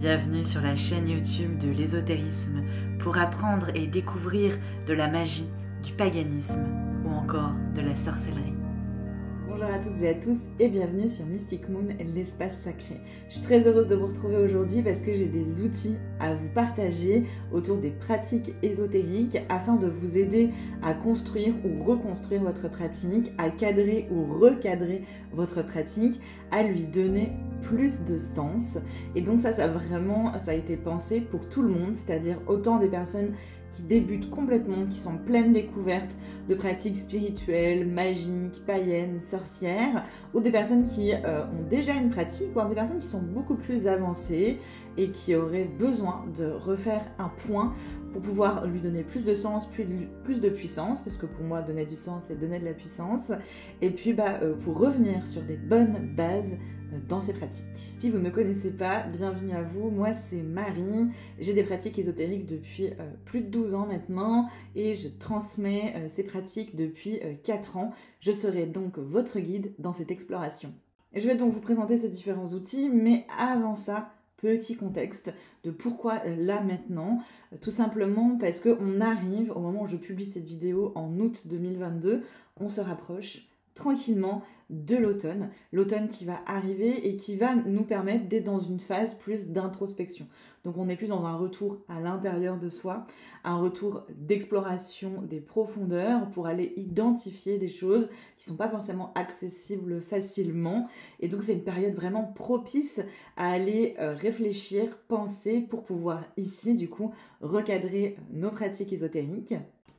Bienvenue sur la chaîne YouTube de l'ésotérisme pour apprendre et découvrir de la magie, du paganisme ou encore de la sorcellerie. Bonjour à toutes et à tous et bienvenue sur Mystic Moon, l'espace sacré. Je suis très heureuse de vous retrouver aujourd'hui parce que j'ai des outils à vous partager autour des pratiques ésotériques afin de vous aider à construire ou reconstruire votre pratique, à cadrer ou recadrer votre pratique, à lui donner plus de sens. Et donc ça a été pensé pour tout le monde, c'est-à-dire autant des personnes qui débutent complètement, qui sont pleines découvertes de pratiques spirituelles, magiques, païennes, sorcières, ou des personnes qui ont déjà une pratique, ou des personnes qui sont beaucoup plus avancées et qui auraient besoin de refaire un point pour pouvoir lui donner plus de sens, plus de puissance, parce que pour moi, donner du sens, c'est donner de la puissance, et puis pour revenir sur des bonnes bases dans ces pratiques. Si vous ne me connaissez pas, bienvenue à vous, moi c'est Marie, j'ai des pratiques ésotériques depuis plus de 12 ans maintenant et je transmets ces pratiques depuis 4 ans. Je serai donc votre guide dans cette exploration. Je vais donc vous présenter ces différents outils, mais avant ça, petit contexte de pourquoi là maintenant, tout simplement parce qu'on arrive, au moment où je publie cette vidéo en août 2022, on se rapproche tranquillement de l'automne. L'automne qui va arriver et qui va nous permettre d'être dans une phase plus d'introspection. Donc on n'est plus dans un retour à l'intérieur de soi, un retour d'exploration des profondeurs pour aller identifier des choses qui ne sont pas forcément accessibles facilement. Et donc c'est une période vraiment propice à aller réfléchir, penser pour pouvoir ici du coup recadrer nos pratiques ésotériques.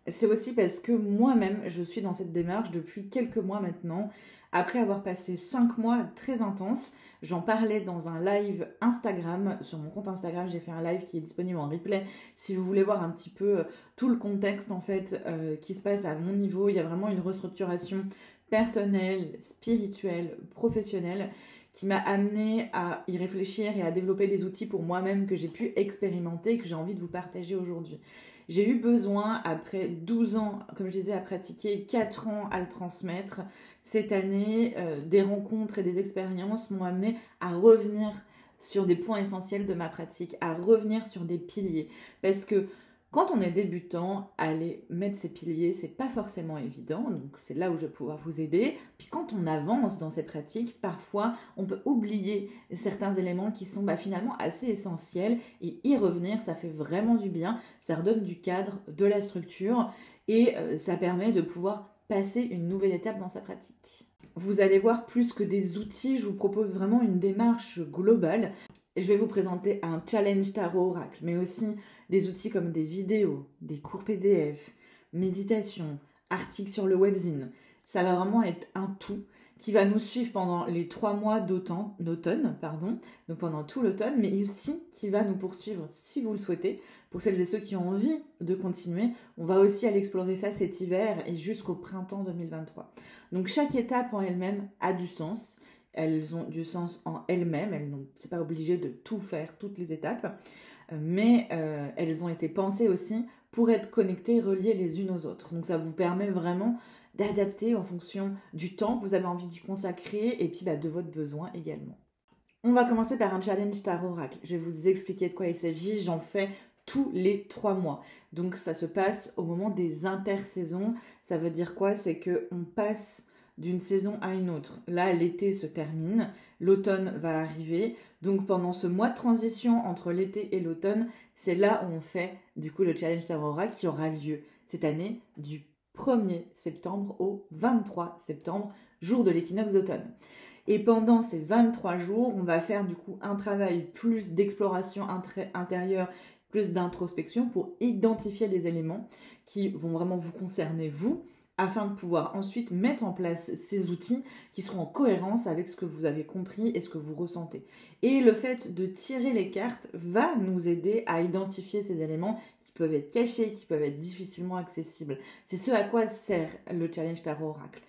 C'est aussi parce que moi-même, je suis dans cette démarche depuis quelques mois maintenant. Après avoir passé 5 mois très intenses, j'en parlais dans un live Instagram. Sur mon compte Instagram, j'ai fait un live qui est disponible en replay. Si vous voulez voir un petit peu tout le contexte en fait qui se passe à mon niveau, il y a vraiment une restructuration personnelle, spirituelle, professionnelle qui m'a amenée à y réfléchir et à développer des outils pour moi-même que j'ai pu expérimenter et que j'ai envie de vous partager aujourd'hui. J'ai eu besoin, après 12 ans, comme je disais, à pratiquer, 4 ans à le transmettre, cette année, des rencontres et des expériences m'ont amené à revenir sur des points essentiels de ma pratique, à revenir sur des piliers. Parce que quand on est débutant, aller mettre ses piliers, c'est pas forcément évident, donc c'est là où je vais pouvoir vous aider. Puis quand on avance dans ces pratiques, parfois on peut oublier certains éléments qui sont finalement assez essentiels et y revenir, ça fait vraiment du bien, ça redonne du cadre, de la structure et ça permet de pouvoir passer une nouvelle étape dans sa pratique. Vous allez voir, plus que des outils, je vous propose vraiment une démarche globale. Et je vais vous présenter un challenge tarot oracle, mais aussi des outils comme des vidéos, des cours PDF, méditation, articles sur le webzine. Ça va vraiment être un tout qui va nous suivre pendant les 3 mois d'automne, donc pendant tout l'automne, mais aussi qui va nous poursuivre si vous le souhaitez. Pour celles et ceux qui ont envie de continuer, on va aussi aller explorer ça cet hiver et jusqu'au printemps 2023. Donc chaque étape en elle-même a du sens. Elles ont du sens en elles-mêmes, c'est pas obligé de tout faire, toutes les étapes, mais elles ont été pensées aussi pour être connectées, reliées les unes aux autres. Donc ça vous permet vraiment d'adapter en fonction du temps que vous avez envie d'y consacrer et puis de votre besoin également. On va commencer par un challenge tarot oracle. Je vais vous expliquer de quoi il s'agit, j'en fais tous les 3 mois. Donc ça se passe au moment des intersaisons. Ça veut dire quoi? C'est qu'on passe d'une saison à une autre. Là, l'été se termine, l'automne va arriver. Donc pendant ce mois de transition entre l'été et l'automne, c'est là où on fait du coup le challenge tarot oracle qui aura lieu cette année du 1er septembre au 23 septembre, jour de l'équinoxe d'automne. Et pendant ces 23 jours, on va faire du coup un travail plus d'exploration intérieure, plus d'introspection pour identifier les éléments qui vont vraiment vous concerner vous, afin de pouvoir ensuite mettre en place ces outils qui seront en cohérence avec ce que vous avez compris et ce que vous ressentez. Et le fait de tirer les cartes va nous aider à identifier ces éléments qui peuvent être cachés, qui peuvent être difficilement accessibles. C'est ce à quoi sert le challenge tarot oracle.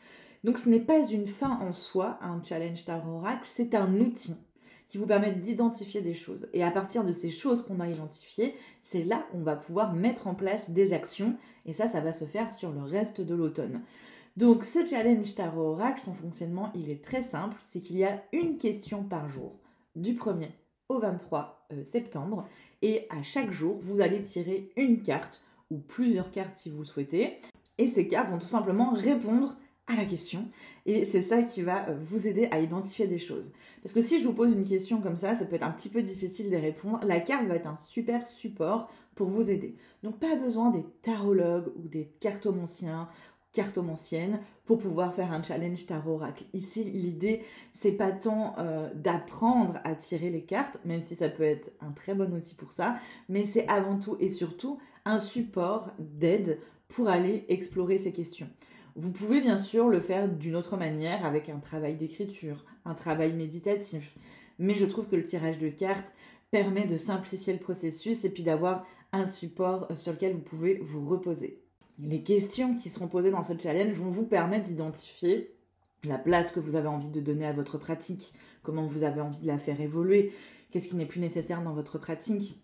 Donc ce n'est pas une fin en soi, un challenge tarot oracle, c'est un outil qui vous permet d'identifier des choses. Et à partir de ces choses qu'on a identifiées, c'est là qu'on va pouvoir mettre en place des actions. Et ça va se faire sur le reste de l'automne. Donc ce challenge tarot oracle, son fonctionnement, il est très simple. C'est qu'il y a une question par jour, du 1er au 23 septembre. Et à chaque jour, vous allez tirer une carte ou plusieurs cartes si vous le souhaitez. Et ces cartes vont tout simplement répondre à la question. Et c'est ça qui va vous aider à identifier des choses. Parce que si je vous pose une question comme ça peut être un petit peu difficile d'y répondre. La carte va être un super support pour vous aider. Donc pas besoin des tarologues ou des cartomanciens, cartomanciennes pour pouvoir faire un challenge tarot oracle. Ici, l'idée, c'est pas tant d'apprendre à tirer les cartes, même si ça peut être un très bon outil pour ça, mais c'est avant tout et surtout un support d'aide pour aller explorer ces questions. Vous pouvez bien sûr le faire d'une autre manière avec un travail d'écriture, un travail méditatif, mais je trouve que le tirage de cartes permet de simplifier le processus et puis d'avoir un support sur lequel vous pouvez vous reposer. Les questions qui seront posées dans ce challenge vont vous permettre d'identifier la place que vous avez envie de donner à votre pratique, comment vous avez envie de la faire évoluer, qu'est-ce qui n'est plus nécessaire dans votre pratique,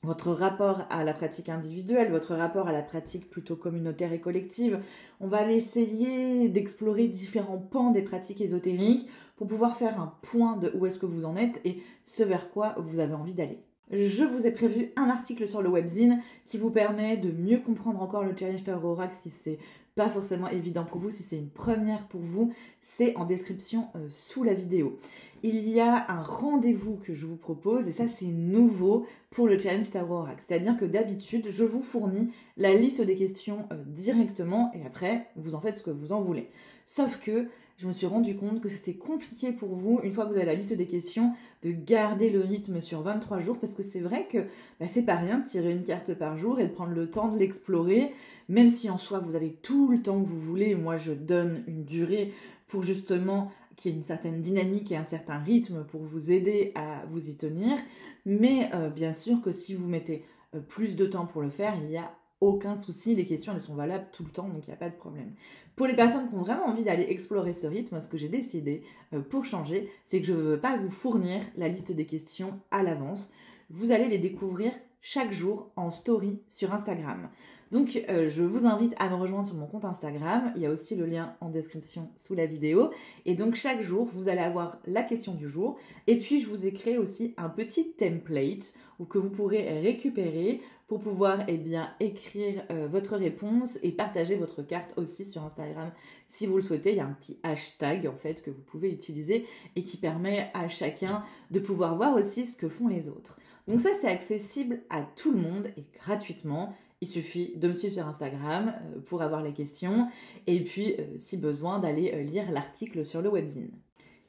votre rapport à la pratique individuelle, votre rapport à la pratique plutôt communautaire et collective. On va aller essayer d'explorer différents pans des pratiques ésotériques pour pouvoir faire un point de où est-ce que vous en êtes et ce vers quoi vous avez envie d'aller. Je vous ai prévu un article sur le webzine qui vous permet de mieux comprendre encore le challenge tarot oracle si c'est pas forcément évident pour vous, si c'est une première pour vous, c'est en description sous la vidéo. Il y a un rendez-vous que je vous propose et ça c'est nouveau pour le challenge tarot oracle. C'est-à-dire que d'habitude, je vous fournis la liste des questions directement et après, vous en faites ce que vous en voulez. Sauf que je me suis rendu compte que c'était compliqué pour vous, une fois que vous avez la liste des questions, de garder le rythme sur 23 jours parce que c'est vrai que c'est pas rien de tirer une carte par jour et de prendre le temps de l'explorer, même si en soi vous avez tout le temps que vous voulez. Moi je donne une durée pour justement qu'il y ait une certaine dynamique et un certain rythme pour vous aider à vous y tenir, mais bien sûr que si vous mettez plus de temps pour le faire, il y a aucun souci, les questions elles sont valables tout le temps, donc il n'y a pas de problème. Pour les personnes qui ont vraiment envie d'aller explorer ce rythme, ce que j'ai décidé pour changer, c'est que je ne veux pas vous fournir la liste des questions à l'avance. Vous allez les découvrir chaque jour en story sur Instagram. Donc je vous invite à me rejoindre sur mon compte Instagram, il y a aussi le lien en description sous la vidéo. Et donc chaque jour, vous allez avoir la question du jour. Et puis je vous ai créé aussi un petit template que vous pourrez récupérer pour pouvoir écrire votre réponse et partager votre carte aussi sur Instagram si vous le souhaitez. Il y a un petit hashtag en fait que vous pouvez utiliser et qui permet à chacun de pouvoir voir aussi ce que font les autres. Donc ça c'est accessible à tout le monde et gratuitement. Il suffit de me suivre sur Instagram pour avoir les questions et puis si besoin d'aller lire l'article sur le webzine.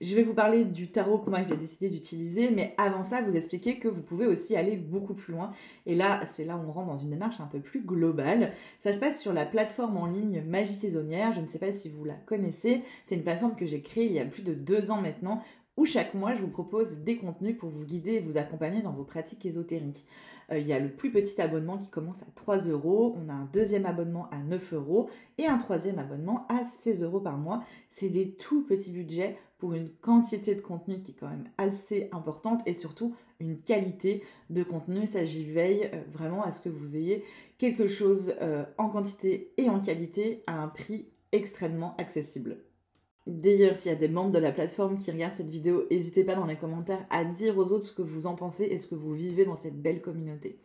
Je vais vous parler du tarot que moi j'ai décidé d'utiliser, mais avant ça, vous expliquer que vous pouvez aussi aller beaucoup plus loin. Et là, c'est là où on rentre dans une démarche un peu plus globale. Ça se passe sur la plateforme en ligne Magie Saisonnière. Je ne sais pas si vous la connaissez. C'est une plateforme que j'ai créée il y a plus de 2 ans maintenant, où chaque mois, je vous propose des contenus pour vous guider et vous accompagner dans vos pratiques ésotériques. Il y a le plus petit abonnement qui commence à 3 €, on a un deuxième abonnement à 9 € et un troisième abonnement à 16 € par mois. C'est des tout petits budgets pour une quantité de contenu qui est quand même assez importante et surtout une qualité de contenu. Ça, j'y veille vraiment à ce que vous ayez quelque chose en quantité et en qualité à un prix extrêmement accessible. D'ailleurs, s'il y a des membres de la plateforme qui regardent cette vidéo, n'hésitez pas dans les commentaires à dire aux autres ce que vous en pensez et ce que vous vivez dans cette belle communauté.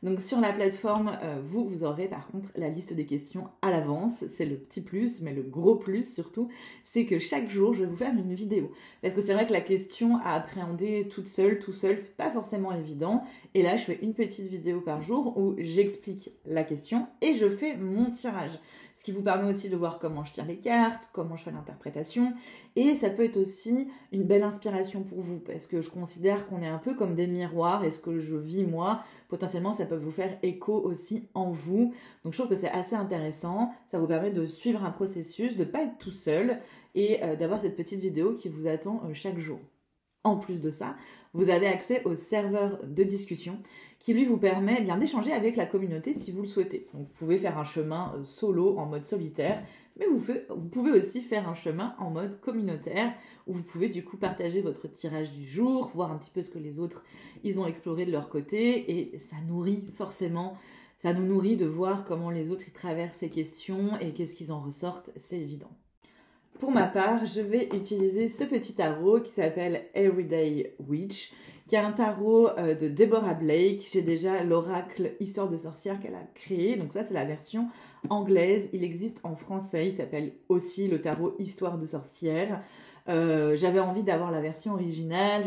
Donc sur la plateforme, vous aurez par contre la liste des questions à l'avance. C'est le petit plus, mais le gros plus surtout, c'est que chaque jour, je vais vous faire une vidéo. Parce que c'est vrai que la question à appréhender toute seule, tout seul, c'est pas forcément évident. Et là, je fais une petite vidéo par jour où j'explique la question et je fais mon tirage. Ce qui vous permet aussi de voir comment je tire les cartes, comment je fais l'interprétation. Et ça peut être aussi une belle inspiration pour vous, parce que je considère qu'on est un peu comme des miroirs, et ce que je vis moi, potentiellement ça peut vous faire écho aussi en vous. Donc je trouve que c'est assez intéressant, ça vous permet de suivre un processus, de ne pas être tout seul, et d'avoir cette petite vidéo qui vous attend chaque jour. En plus de ça, vous avez accès au serveur de discussion qui lui vous permet d'échanger avec la communauté si vous le souhaitez. Donc, vous pouvez faire un chemin solo en mode solitaire, mais vous pouvez aussi faire un chemin en mode communautaire où vous pouvez du coup partager votre tirage du jour, voir un petit peu ce que les autres ils ont exploré de leur côté et ça nourrit forcément, ça nous nourrit de voir comment les autres ils traversent ces questions et qu'est-ce qu'ils en ressortent, c'est évident. Pour ma part, je vais utiliser ce petit tarot qui s'appelle Everyday Witch, qui est un tarot de Deborah Blake. J'ai déjà l'oracle Histoire de sorcière qu'elle a créé, donc ça c'est la version anglaise. Il existe en français, il s'appelle aussi le tarot Histoire de sorcière. J'avais envie d'avoir la version originale,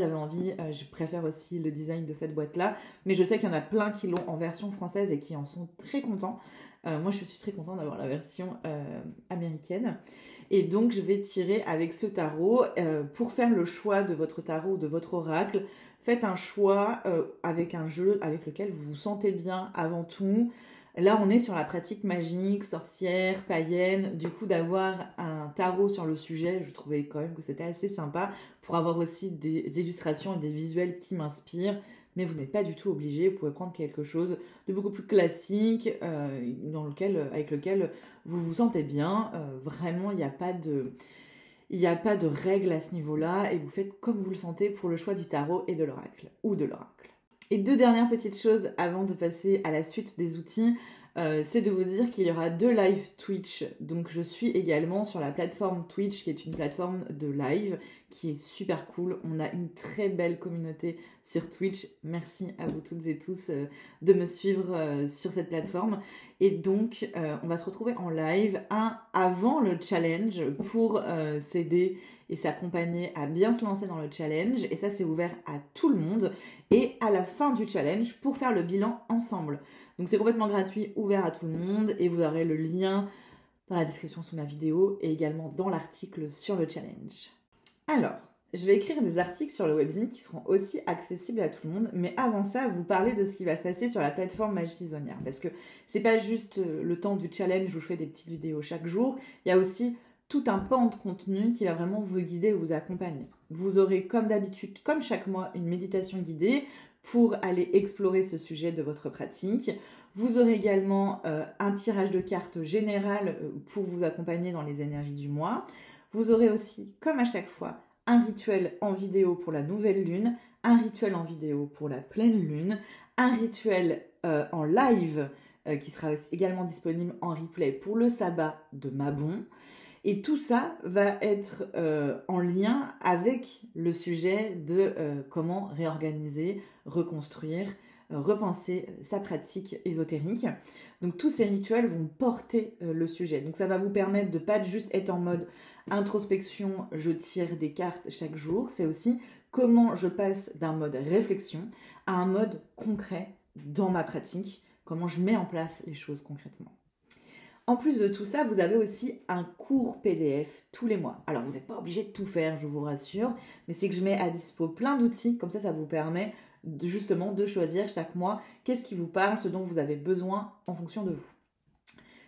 je préfère aussi le design de cette boîte-là, mais je sais qu'il y en a plein qui l'ont en version française et qui en sont très contents. Moi, je suis très contente d'avoir la version américaine. Et donc, je vais tirer avec ce tarot. Pour faire le choix de votre tarot ou de votre oracle, faites un choix avec un jeu avec lequel vous vous sentez bien avant tout. Là, on est sur la pratique magique, sorcière, païenne. Du coup, d'avoir un tarot sur le sujet, je trouvais quand même que c'était assez sympa pour avoir aussi des illustrations et des visuels qui m'inspirent. Mais vous n'êtes pas du tout obligé, vous pouvez prendre quelque chose de beaucoup plus classique, avec lequel vous vous sentez bien. Vraiment, il n'y a pas de règles à ce niveau-là, et vous faites comme vous le sentez pour le choix du tarot et de l'oracle, ou de l'oracle. Et deux dernières petites choses avant de passer à la suite des outils, c'est de vous dire qu'il y aura 2 live Twitch. Donc je suis également sur la plateforme Twitch, qui est une plateforme de live qui est super cool. On a une très belle communauté sur Twitch. Merci à vous toutes et tous de me suivre sur cette plateforme. Et donc on va se retrouver en live avant le challenge pour s'aider et s'accompagner à bien se lancer dans le challenge. Et ça, c'est ouvert à tout le monde. Et à la fin du challenge, pour faire le bilan ensemble. Donc c'est complètement gratuit, ouvert à tout le monde. Et vous aurez le lien dans la description sous ma vidéo et également dans l'article sur le challenge. Alors, je vais écrire des articles sur le webzine qui seront aussi accessibles à tout le monde. Mais avant ça, vous parlez de ce qui va se passer sur la plateforme Magie Saisonnière. Parce que c'est pas juste le temps du challenge où je fais des petites vidéos chaque jour. Il y a aussi tout un pan de contenu qui va vraiment vous guider et vous accompagner. Vous aurez comme d'habitude, comme chaque mois, une méditation guidée pour aller explorer ce sujet de votre pratique. Vous aurez également un tirage de cartes général pour vous accompagner dans les énergies du mois. Vous aurez aussi, comme à chaque fois, un rituel en vidéo pour la nouvelle lune, un rituel en vidéo pour la pleine lune, un rituel en live qui sera également disponible en replay pour le sabbat de Mabon. Et tout ça va être en lien avec le sujet de comment réorganiser, reconstruire, repenser sa pratique ésotérique. Donc tous ces rituels vont porter le sujet. Donc ça va vous permettre de ne pas juste être en mode introspection, je tire des cartes chaque jour. C'est aussi comment je passe d'un mode réflexion à un mode concret dans ma pratique, comment je mets en place les choses concrètement. En plus de tout ça, vous avez aussi un cours PDF tous les mois. Alors, vous n'êtes pas obligé de tout faire, je vous rassure, mais c'est que je mets à dispo plein d'outils, comme ça vous permet justement de choisir chaque mois qu'est-ce qui vous parle, ce dont vous avez besoin en fonction de vous.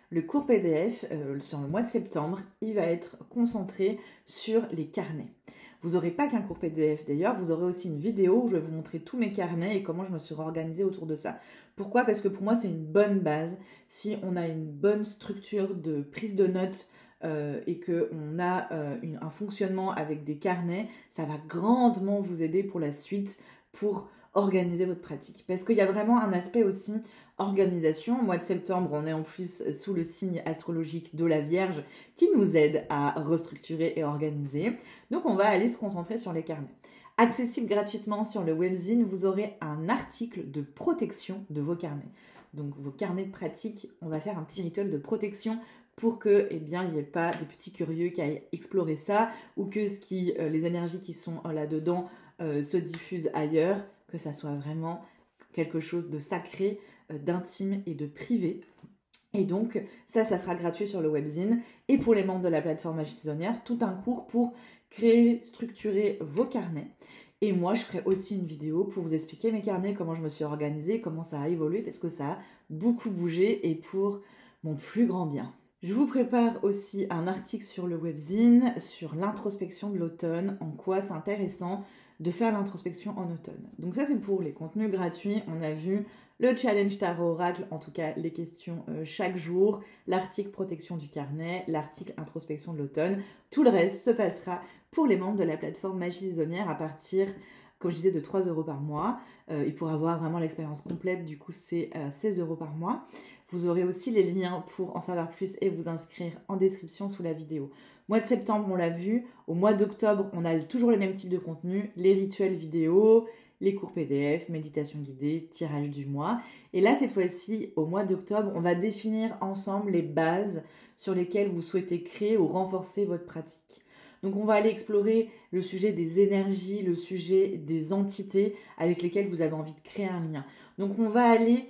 Le cours PDF, sur le mois de septembre, il va être concentré sur les carnets. Vous n'aurez pas qu'un cours PDF d'ailleurs, vous aurez aussi une vidéo où je vais vous montrer tous mes carnets et comment je me suis organisée autour de ça. Pourquoi ? Parce que pour moi, c'est une bonne base. Si on a une bonne structure de prise de notes et qu'on a un fonctionnement avec des carnets, ça va grandement vous aider pour la suite, pour organiser votre pratique. Parce qu'il y a vraiment un aspect aussi organisation. Au mois de septembre, on est en plus sous le signe astrologique de la Vierge qui nous aide à restructurer et organiser. Donc on va aller se concentrer sur les carnets. Accessible gratuitement sur le webzine, vous aurez un article de protection de vos carnets. Donc vos carnets de pratique, on va faire un petit rituel de protection pour que, il n'y ait pas des petits curieux qui aillent explorer ça ou que les énergies qui sont là-dedans se diffusent ailleurs, que ça soit vraiment quelque chose de sacré, d'intime et de privé. Et donc, ça sera gratuit sur le webzine. Et pour les membres de la plateforme Magie Saisonnière, tout un cours pour créer, structurer vos carnets. Et moi, je ferai aussi une vidéo pour vous expliquer mes carnets, comment je me suis organisée, comment ça a évolué, parce que ça a beaucoup bougé et pour mon plus grand bien. Je vous prépare aussi un article sur le webzine, sur l'introspection de l'automne, en quoi c'est intéressant de faire l'introspection en automne. Donc ça, c'est pour les contenus gratuits. On a vu le challenge tarot oracle, en tout cas les questions chaque jour, l'article protection du carnet, l'article introspection de l'automne. Tout le reste se passera pour les membres de la plateforme Magie Saisonnière à partir, comme je disais, de 3 € par mois. Et pour avoir vraiment l'expérience complète, du coup, c'est 16 € par mois. Vous aurez aussi les liens pour en savoir plus et vous inscrire en description sous la vidéo. Mois de septembre, on l'a vu. Au mois d'octobre, on a toujours les mêmes types de contenus, les rituels vidéo, les cours PDF, méditation guidée, tirage du mois. Et là, cette fois-ci, au mois d'octobre, on va définir ensemble les bases sur lesquelles vous souhaitez créer ou renforcer votre pratique. Donc on va aller explorer le sujet des énergies, le sujet des entités avec lesquelles vous avez envie de créer un lien. Donc on va aller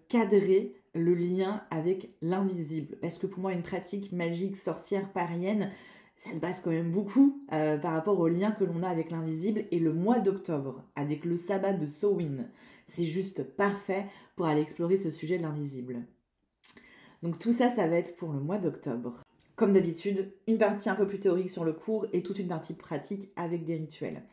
cadrer le lien avec l'invisible. Parce que pour moi, une pratique magique, sorcière, parienne, ça se base quand même beaucoup par rapport au lien que l'on a avec l'invisible. Et le mois d'octobre, avec le sabbat de Samhain, c'est juste parfait pour aller explorer ce sujet de l'invisible. Donc tout ça, ça va être pour le mois d'octobre. Comme d'habitude, une partie un peu plus théorique sur le cours et toute une partie pratique avec des rituels.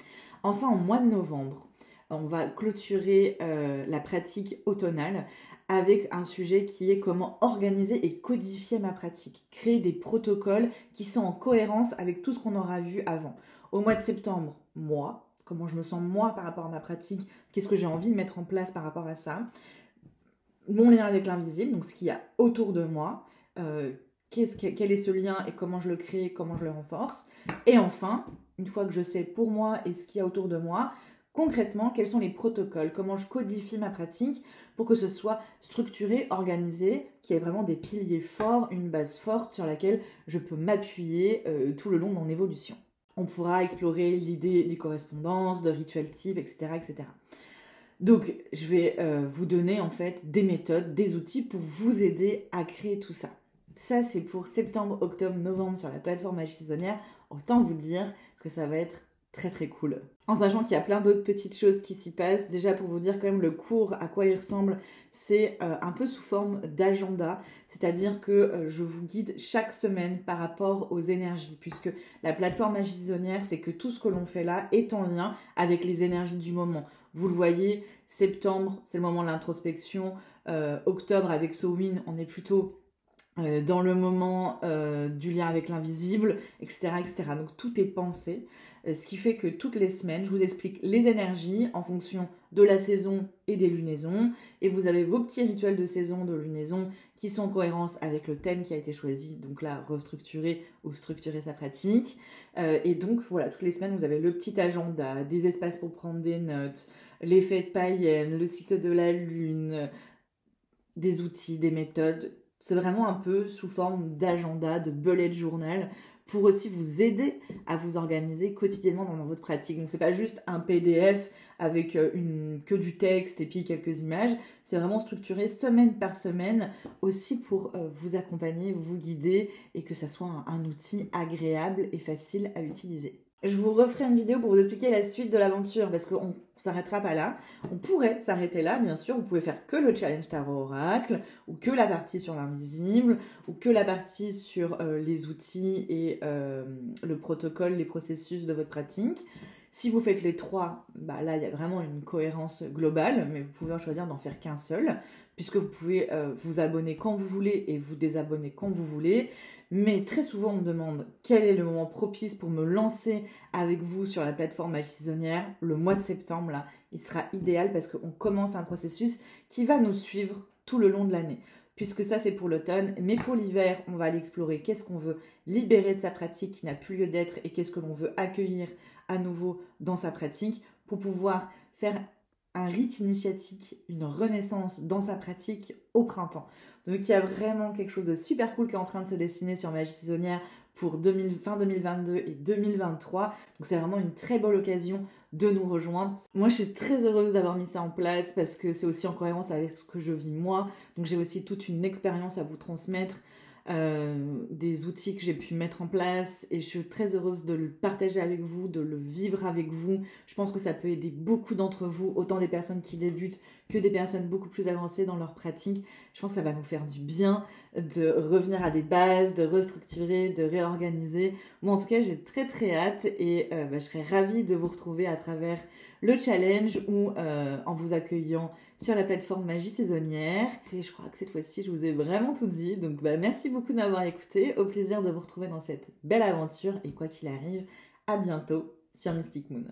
Enfin, en mois de novembre, on va clôturer la pratique automnale avec un sujet qui est comment organiser et codifier ma pratique. Créer des protocoles qui sont en cohérence avec tout ce qu'on aura vu avant. Au mois de septembre, moi, comment je me sens moi par rapport à ma pratique, qu'est-ce que j'ai envie de mettre en place par rapport à ça. Mon lien avec l'invisible, donc ce qu'il y a autour de moi, quel est ce lien et comment je le crée, comment je le renforce. Et enfin, une fois que je sais pour moi et ce qu'il y a autour de moi, concrètement, quels sont les protocoles, comment je codifie ma pratique pour que ce soit structuré, organisé, qu'il y ait vraiment des piliers forts, une base forte sur laquelle je peux m'appuyer tout le long de mon évolution. On pourra explorer l'idée des correspondances, de rituels types, etc. etc. Donc, je vais vous donner en fait des méthodes, des outils pour vous aider à créer tout ça. Ça, c'est pour septembre, octobre, novembre sur la plateforme Magie Saisonnière. Autant vous dire que ça va être très très cool. En sachant qu'il y a plein d'autres petites choses qui s'y passent. Déjà pour vous dire quand même le cours, à quoi il ressemble, c'est un peu sous forme d'agenda. C'est-à-dire que je vous guide chaque semaine par rapport aux énergies. Puisque la plateforme Magie Saisonnière, c'est que tout ce que l'on fait là est en lien avec les énergies du moment. Vous le voyez, septembre, c'est le moment de l'introspection. Octobre, avec Samhain, on est plutôt dans le moment du lien avec l'invisible, etc., etc. Donc tout est pensé, ce qui fait que toutes les semaines, je vous explique les énergies en fonction de la saison et des lunaisons, et vous avez vos petits rituels de saison, de lunaison, qui sont en cohérence avec le thème qui a été choisi, donc là, restructurer ou structurer sa pratique. Et donc voilà, toutes les semaines, vous avez le petit agenda, des espaces pour prendre des notes, les fêtes païennes, le cycle de la lune, des outils, des méthodes. C'est vraiment un peu sous forme d'agenda, de bullet journal, pour aussi vous aider à vous organiser quotidiennement dans votre pratique. Donc c'est pas juste un PDF avec que du texte et puis quelques images, c'est vraiment structuré semaine par semaine aussi pour vous accompagner, vous guider et que ça soit un outil agréable et facile à utiliser. Je vous referai une vidéo pour vous expliquer la suite de l'aventure parce qu'on ne s'arrêtera pas là. On pourrait s'arrêter là, bien sûr. Vous pouvez faire que le challenge tarot oracle ou que la partie sur l'invisible ou que la partie sur les outils et le protocole, les processus de votre pratique. Si vous faites les trois, bah là, il y a vraiment une cohérence globale, mais vous pouvez en choisir d'en faire qu'un seul, puisque vous pouvez vous abonner quand vous voulez et vous désabonner quand vous voulez. Mais très souvent, on me demande quel est le moment propice pour me lancer avec vous sur la plateforme Magie Saisonnière. Le mois de septembre, là, il sera idéal parce qu'on commence un processus qui va nous suivre tout le long de l'année. Puisque ça, c'est pour l'automne. Mais pour l'hiver, on va aller explorer qu'est-ce qu'on veut libérer de sa pratique qui n'a plus lieu d'être et qu'est-ce que l'on veut accueillir à nouveau dans sa pratique pour pouvoir faire un rite initiatique, une renaissance dans sa pratique au printemps. Donc il y a vraiment quelque chose de super cool qui est en train de se dessiner sur Magie Saisonnière pour fin 2022 et 2023. Donc c'est vraiment une très belle occasion de nous rejoindre. Moi je suis très heureuse d'avoir mis ça en place parce que c'est aussi en cohérence avec ce que je vis moi. Donc j'ai aussi toute une expérience à vous transmettre. Des outils que j'ai pu mettre en place et je suis très heureuse de le partager avec vous, de le vivre avec vous. Je pense que ça peut aider beaucoup d'entre vous, autant des personnes qui débutent que des personnes beaucoup plus avancées dans leur pratique. Je pense que ça va nous faire du bien de revenir à des bases, de restructurer, de réorganiser. Moi en tout cas j'ai très très hâte et je serais ravie de vous retrouver à travers le challenge ou en vous accueillant sur la plateforme Magie Saisonnière. Et je crois que cette fois-ci, je vous ai vraiment tout dit. Donc merci beaucoup de m'avoir écouté. Au plaisir de vous retrouver dans cette belle aventure. Et quoi qu'il arrive, à bientôt sur Mystic Moon.